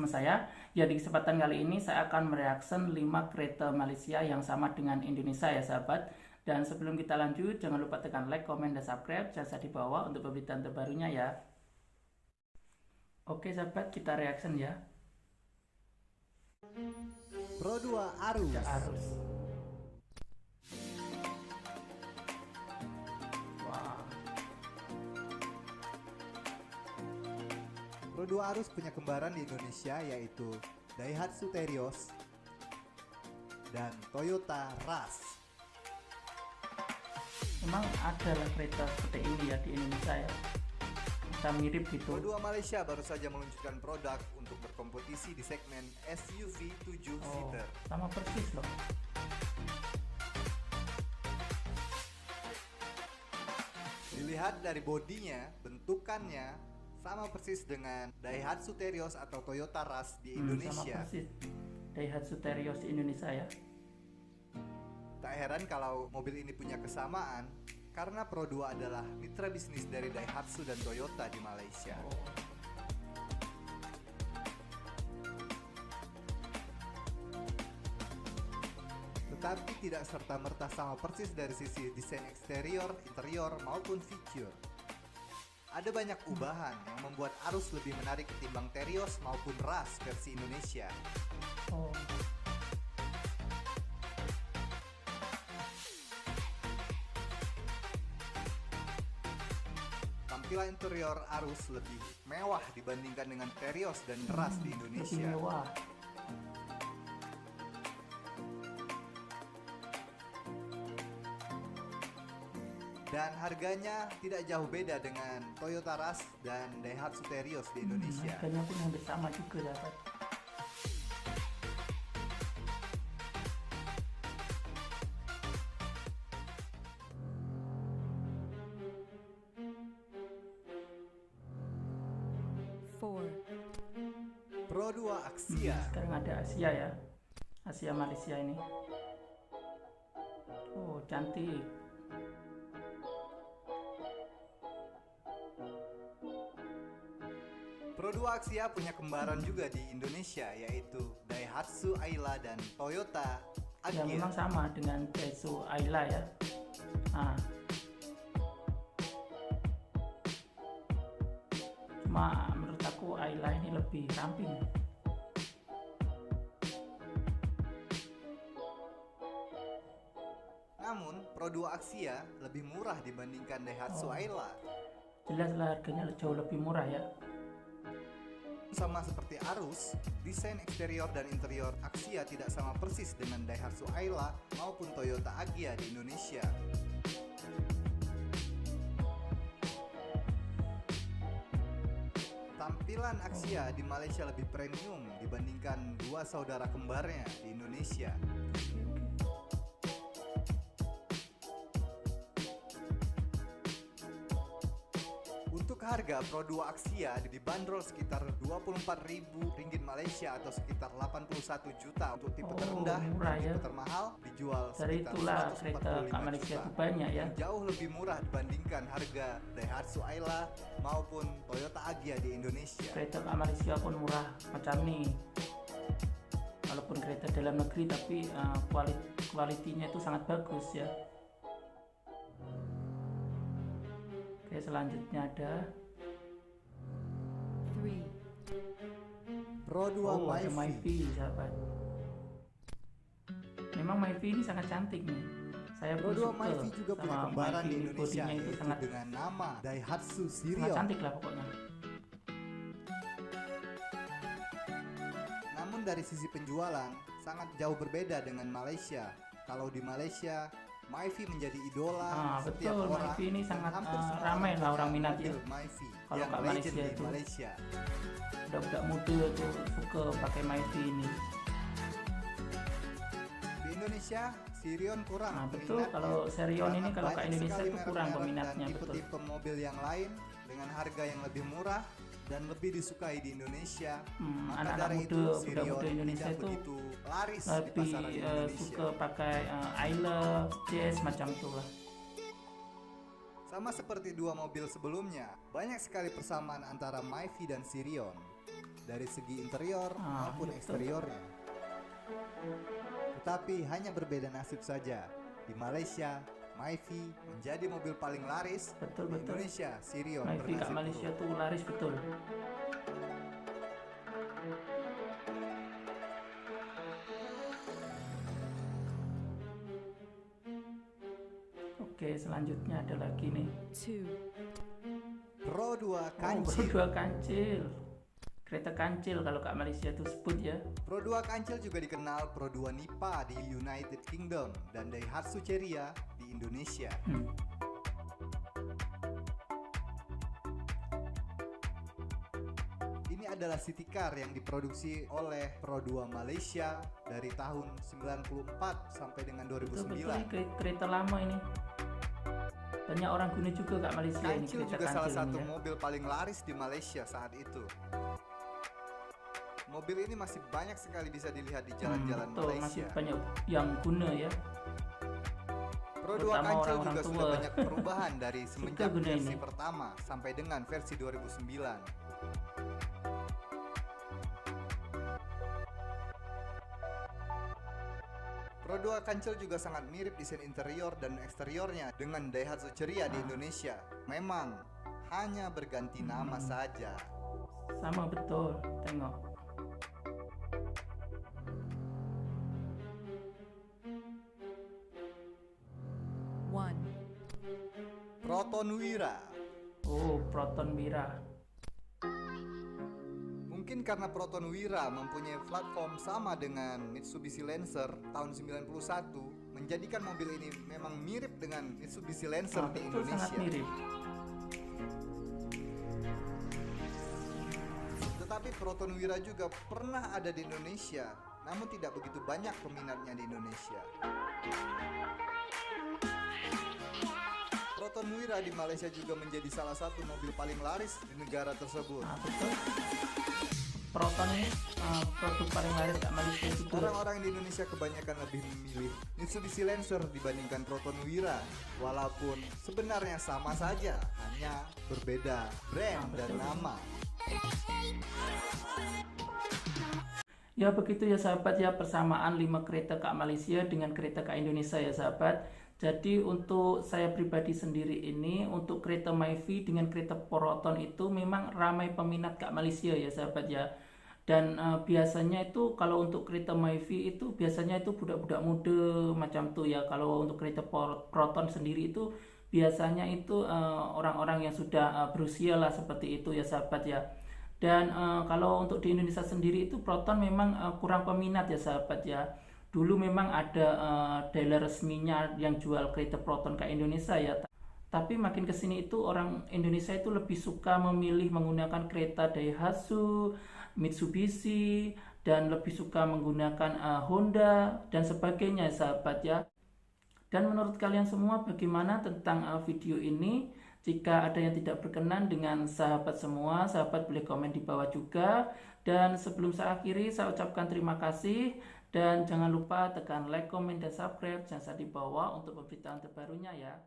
bersama saya. Ya, di kesempatan kali ini saya akan mereaction 5 kereta Malaysia yang sama dengan Indonesia ya sahabat. Dan sebelum kita lanjut, jangan lupa tekan like, komen, dan subscribe jasa di bawah untuk pemberitaan terbarunya ya. Oke sahabat, kita reaction ya. Pro 2 Arus. Arus. Wah. Pro 2 Arus punya kembaran di Indonesia yaitu Daihatsu Terios dan Toyota Rush. Memang ada lah kereta seperti ini ya di Indonesia ya. Kita mirip gitu. Pro 2 Malaysia baru saja meluncurkan produk untuk berkompetisi di segmen SUV 7-seater. Sama persis loh. Dilihat dari bodinya, bentukannya sama persis dengan Daihatsu Terios atau Toyota Rush di Indonesia. Sama persis. Daihatsu Terios di Indonesia ya. Tak heran kalau mobil ini punya kesamaan karena Pro 2 adalah mitra bisnis dari Daihatsu dan Toyota di Malaysia. Tetapi tidak serta-merta sama persis dari sisi desain eksterior, interior, maupun fitur. Ada banyak ubahan yang membuat Arus lebih menarik ketimbang Terios maupun Rush versi Indonesia. Tampilan interior Arus lebih mewah dibandingkan dengan Terios dan Rush di Indonesia. Lebih mewah. Dan harganya tidak jauh beda dengan Toyota Rush dan Daihatsu Terios di Indonesia. Harganya pun hampir sama juga dapat. Pro 2 Axia. Sekarang ada Asia ya. Asia Malaysia ini. Oh, cantik. Pro 2 Axia punya kembaran juga di Indonesia yaitu Daihatsu Ayla dan Toyota Agya. Ya memang sama dengan Daihatsu Ayla ya. Cuma menurut aku Ayla ini lebih ramping. Namun Pro 2 Axia lebih murah dibandingkan Daihatsu Ayla. Jelaslah harganya jauh lebih murah ya. Sama seperti Arus, desain eksterior dan interior Axia tidak sama persis dengan Daihatsu Ayla maupun Toyota Agya di Indonesia. Tampilan Axia di Malaysia lebih premium dibandingkan dua saudara kembarnya di Indonesia. Untuk harga Pro 2 Axia dibanderol sekitar Rp24.000 Malaysia atau sekitar 81 juta untuk tipe terendah. Murah Tipe ya. termahal dijual Dari sekitar itulah kereta 145 Malaysia juta. itu banyak ya. Jauh lebih murah dibandingkan harga Daihatsu Ayla maupun Toyota Agya di Indonesia. Kereta Malaysia pun murah macam nih. Walaupun kereta dalam negeri tapi kualitinya itu sangat bagus ya. Oke, selanjutnya ada Pro 2 ada Myvi. Myvi sahabat. Memang Myvi ini sangat cantik nih. Saya Pro pun 2 suka Myvi juga punya sama kembaran Myvi di ini. Indonesia Bodinya itu yaitu sangat dengan nama Daihatsu sangat Sirion. cantik lah pokoknya. Namun dari sisi penjualan sangat jauh berbeda dengan Malaysia. Kalau di Malaysia Myvi menjadi idola setiap betul, orang. Myvi ini dan sangat hampir semua ramai lah orang minat mobil ya. Myvi Kalau yang ke legend Malaysia di itu. Malaysia. Budak-budak muda tuh suka pakai Myvi ini. Di Indonesia Sirion kurang Betul, peminatnya. kalau Sirion ini kalau ke Banyak Indonesia sekali itu kurang merek-merek peminatnya, dan betul. tipe-tipe mobil yang lain dengan harga yang lebih murah dan lebih disukai di Indonesia. Maka Anak-anak dari muda, itu Sirion budak-budak Indonesia tidak itu begitu laris di lebih pasaran Indonesia. suka pakai Ayla, Jazz macam itulah. Sama seperti dua mobil sebelumnya, banyak sekali persamaan antara Myvi dan Sirion. dari segi interior maupun gitu. eksteriornya. Tetapi hanya berbeda nasib saja. Di Malaysia, Myvi menjadi mobil paling laris. Betul. Di Indonesia, Sirion Myvi Kak bernasib Malaysia buruk. tuh laris betul. Oke, selanjutnya ada lagi nih. Pro 2 Pro Kancil. 2 Kancil. Kereta kancil kalau Kak Malaysia tuh sebut ya. Pro 2 Kancil juga dikenal Pro 2 Nipa di United Kingdom dan Daihatsu Ceria di Indonesia. Ini adalah city car yang diproduksi oleh Pro 2 Malaysia dari tahun 94 sampai dengan 2009. Betul, kereta lama ini. Banyak orang guna juga Kak Malaysia ini Kancil kereta juga kancil salah satu ini ya. mobil paling laris di Malaysia saat itu. Mobil ini masih banyak sekali bisa dilihat di jalan-jalan Betul, masih Malaysia. banyak yang guna ya. Pro 2 terutama Kancil orang-orang juga tua. sudah banyak perubahan dari semenjak guna versi ini. pertama sampai dengan versi 2009. Pro 2 Kancil juga sangat mirip desain interior dan eksteriornya dengan Daihatsu Ceria di Indonesia. Memang hanya berganti nama saja. Sama betul, tengok. Proton Wira. Oh, Proton Wira. Mungkin karena Proton Wira mempunyai platform sama dengan Mitsubishi Lancer tahun 91, menjadikan mobil ini memang mirip dengan Mitsubishi Lancer di Betul, sangat Indonesia. mirip. Tetapi Proton Wira juga pernah ada di Indonesia, namun tidak begitu banyak peminatnya di Indonesia. Proton Wira di Malaysia juga menjadi salah satu mobil paling laris di negara tersebut. Betul. Proton ini produk paling laris Kak Malaysia juga. Orang-orang di Indonesia kebanyakan lebih memilih Mitsubishi Lancer dibandingkan Proton Wira, walaupun sebenarnya sama saja, hanya berbeda brand dan nama. Ya begitu ya sahabat ya, persamaan 5 kereta Kak Malaysia dengan kereta Kak Indonesia ya sahabat. Jadi untuk saya pribadi sendiri ini, untuk kereta Myvi dengan kereta Proton itu memang ramai peminat Kak Malaysia ya sahabat ya. Dan biasanya itu kalau untuk kereta Myvi itu biasanya itu budak-budak muda macam tuh ya. Kalau untuk kereta Proton sendiri itu biasanya itu orang-orang yang sudah berusia lah seperti itu ya sahabat ya. Dan kalau untuk di Indonesia sendiri itu Proton memang kurang peminat ya sahabat ya. Dulu memang ada dealer resminya yang jual kereta Proton ke Indonesia ya. Tapi makin kesini itu orang Indonesia itu lebih suka memilih menggunakan kereta Daihatsu, Mitsubishi, dan lebih suka menggunakan Honda dan sebagainya sahabat ya. Dan menurut kalian semua bagaimana tentang video ini? Jika ada yang tidak berkenan dengan sahabat semua, sahabat boleh komen di bawah juga. Dan sebelum saya akhiri, saya ucapkan terima kasih. Dan jangan lupa tekan like, komen, dan subscribe. Jangan di bawah untuk pemberitaan terbarunya ya.